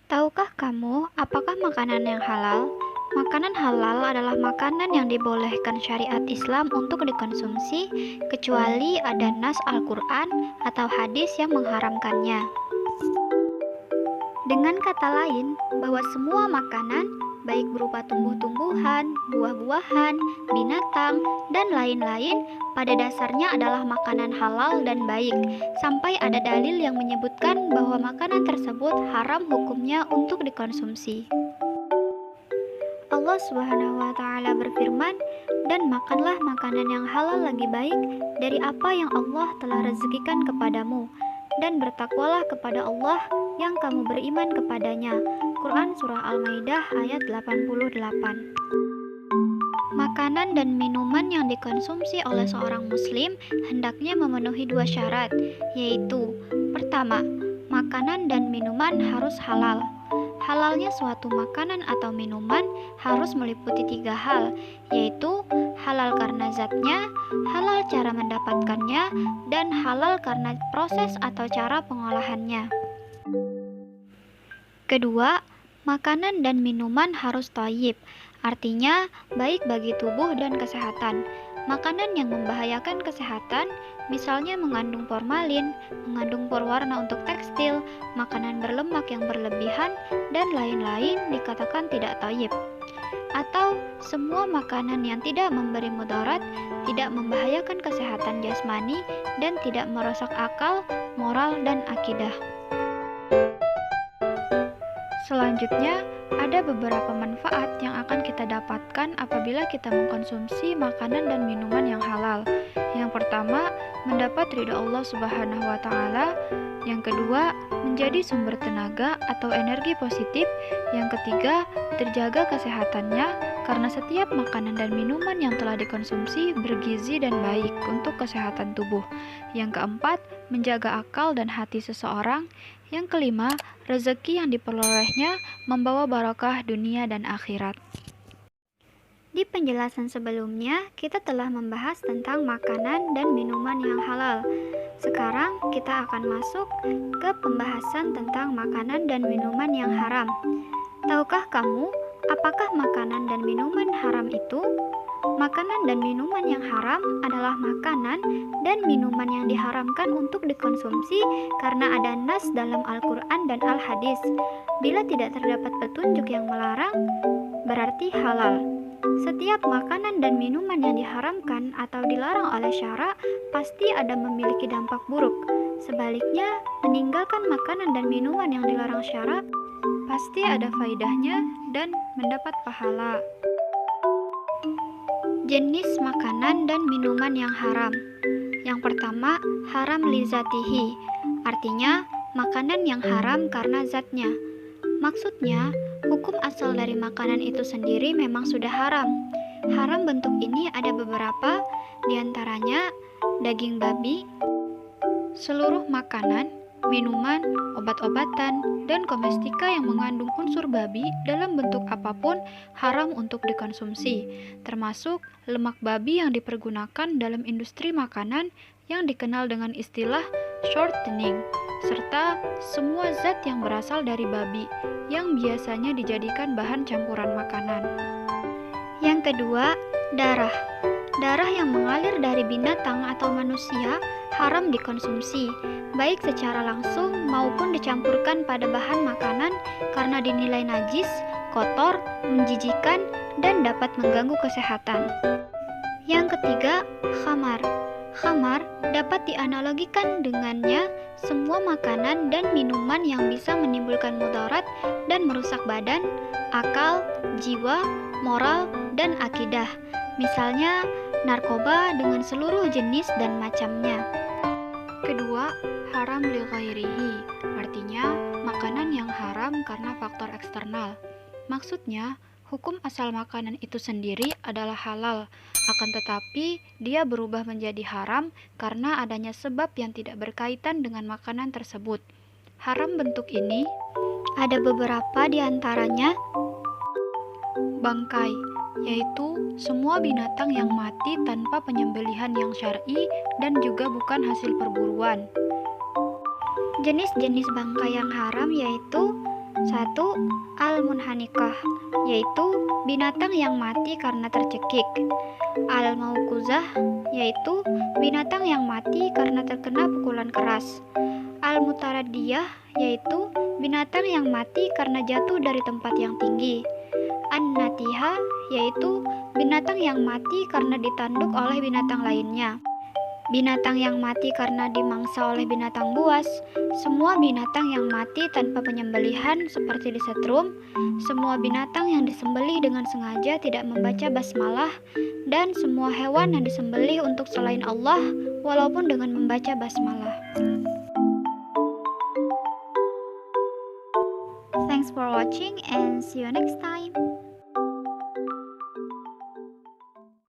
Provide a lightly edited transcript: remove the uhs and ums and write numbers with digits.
Tahukah kamu apakah makanan yang halal? Makanan halal adalah makanan yang dibolehkan syariat Islam untuk dikonsumsi, kecuali ada nas Al-Quran atau hadis yang mengharamkannya. Dengan kata lain, bahwa semua makanan, baik berupa tumbuh-tumbuhan, buah-buahan, binatang, dan lain-lain, pada dasarnya adalah makanan halal dan baik, sampai ada dalil yang menyebutkan bahwa makanan tersebut haram hukumnya untuk dikonsumsi. Allah Subhanahu wa Ta'ala berfirman, "Dan makanlah makanan yang halal lagi baik dari apa yang Allah telah rezekikan kepadamu, dan bertakwalah kepada Allah yang kamu beriman kepadanya." Quran Surah Al-Maidah ayat 88. Makanan dan minuman yang dikonsumsi oleh seorang muslim hendaknya memenuhi dua syarat, yaitu: pertama, makanan dan minuman harus halal. Halalnya suatu makanan atau minuman harus meliputi tiga hal, yaitu halal karena zatnya, halal cara mendapatkannya, dan halal karena proses atau cara pengolahannya. Kedua, makanan dan minuman harus thayyib, artinya baik bagi tubuh dan kesehatan. Makanan yang membahayakan kesehatan, misalnya mengandung formalin, mengandung pewarna untuk tekstil, makanan berlemak yang berlebihan, dan lain-lain dikatakan tidak thayyib. Atau semua makanan yang tidak memberi mudarat, tidak membahayakan kesehatan jasmani, dan tidak merusak akal, moral, dan akidah. Selanjutnya, ada beberapa manfaat yang akan kita dapatkan apabila kita mengkonsumsi makanan dan minuman yang halal. Yang pertama, mendapat ridha Allah Subhanahu wa Ta'ala. Yang kedua, menjadi sumber tenaga atau energi positif. Yang ketiga, terjaga kesehatannya karena setiap makanan dan minuman yang telah dikonsumsi bergizi dan baik untuk kesehatan tubuh. Yang keempat, menjaga akal dan hati seseorang. Yang kelima, rezeki yang diperolehnya membawa barokah dunia dan akhirat. Di penjelasan sebelumnya, kita telah membahas tentang makanan dan minuman yang halal. Sekarang kita akan masuk ke pembahasan tentang makanan dan minuman yang haram. Tahukah kamu apakah makanan dan minuman haram itu? Makanan dan minuman yang haram adalah makanan dan minuman yang diharamkan untuk dikonsumsi karena ada nas dalam Al-Quran dan Al-Hadis. Bila tidak terdapat petunjuk yang melarang, berarti halal. Setiap makanan dan minuman yang diharamkan atau dilarang oleh syara pasti ada memiliki dampak buruk. Sebaliknya, meninggalkan makanan dan minuman yang dilarang syara pasti ada faidahnya dan mendapat pahala. Jenis makanan dan minuman yang haram. Yang pertama, haram li zatihi, artinya makanan yang haram karena zatnya. Maksudnya, hukum asal dari makanan itu sendiri memang sudah haram. Haram bentuk ini ada beberapa, diantaranya daging babi, seluruh makanan, minuman, obat-obatan, dan komestika yang mengandung unsur babi dalam bentuk apapun haram untuk dikonsumsi, termasuk lemak babi yang dipergunakan dalam industri makanan yang dikenal dengan istilah shortening, serta semua zat yang berasal dari babi yang biasanya dijadikan bahan campuran makanan. Yang kedua, darah. Darah yang mengalir dari binatang atau manusia haram dikonsumsi, baik secara langsung maupun dicampurkan pada bahan makanan karena dinilai najis, kotor, menjijikan, dan dapat mengganggu kesehatan. Yang ketiga, khamar. Khamar dapat dianalogikan dengannya semua makanan dan minuman yang bisa menimbulkan mudarat dan merusak badan, akal, jiwa, moral, dan akidah. Misalnya, narkoba dengan seluruh jenis dan macamnya. Kedua, haram li ghairihi, artinya makanan yang haram karena faktor eksternal. Maksudnya, hukum asal makanan itu sendiri adalah halal, akan tetapi dia berubah menjadi haram karena adanya sebab yang tidak berkaitan dengan makanan tersebut. Haram bentuk ini ada beberapa di antaranya: bangkai, yaitu semua binatang yang mati tanpa penyembelihan yang syar'i dan juga bukan hasil perburuan. Jenis-jenis bangkai yang haram yaitu 1. Al-Munhanikah, yaitu binatang yang mati karena tercekik. Al-Mauquzah, yaitu binatang yang mati karena terkena pukulan keras. Al-Mutaraddiyah, yaitu binatang yang mati karena jatuh dari tempat yang tinggi. An-Natihah, yaitu binatang yang mati karena ditanduk oleh binatang lainnya. Binatang yang mati karena dimangsa oleh binatang buas. Semua binatang yang mati tanpa penyembelihan seperti disetrum. Semua binatang yang disembelih dengan sengaja tidak membaca basmalah. Dan semua hewan yang disembelih untuk selain Allah walaupun dengan membaca basmalah. Thanks for watching and see you next time.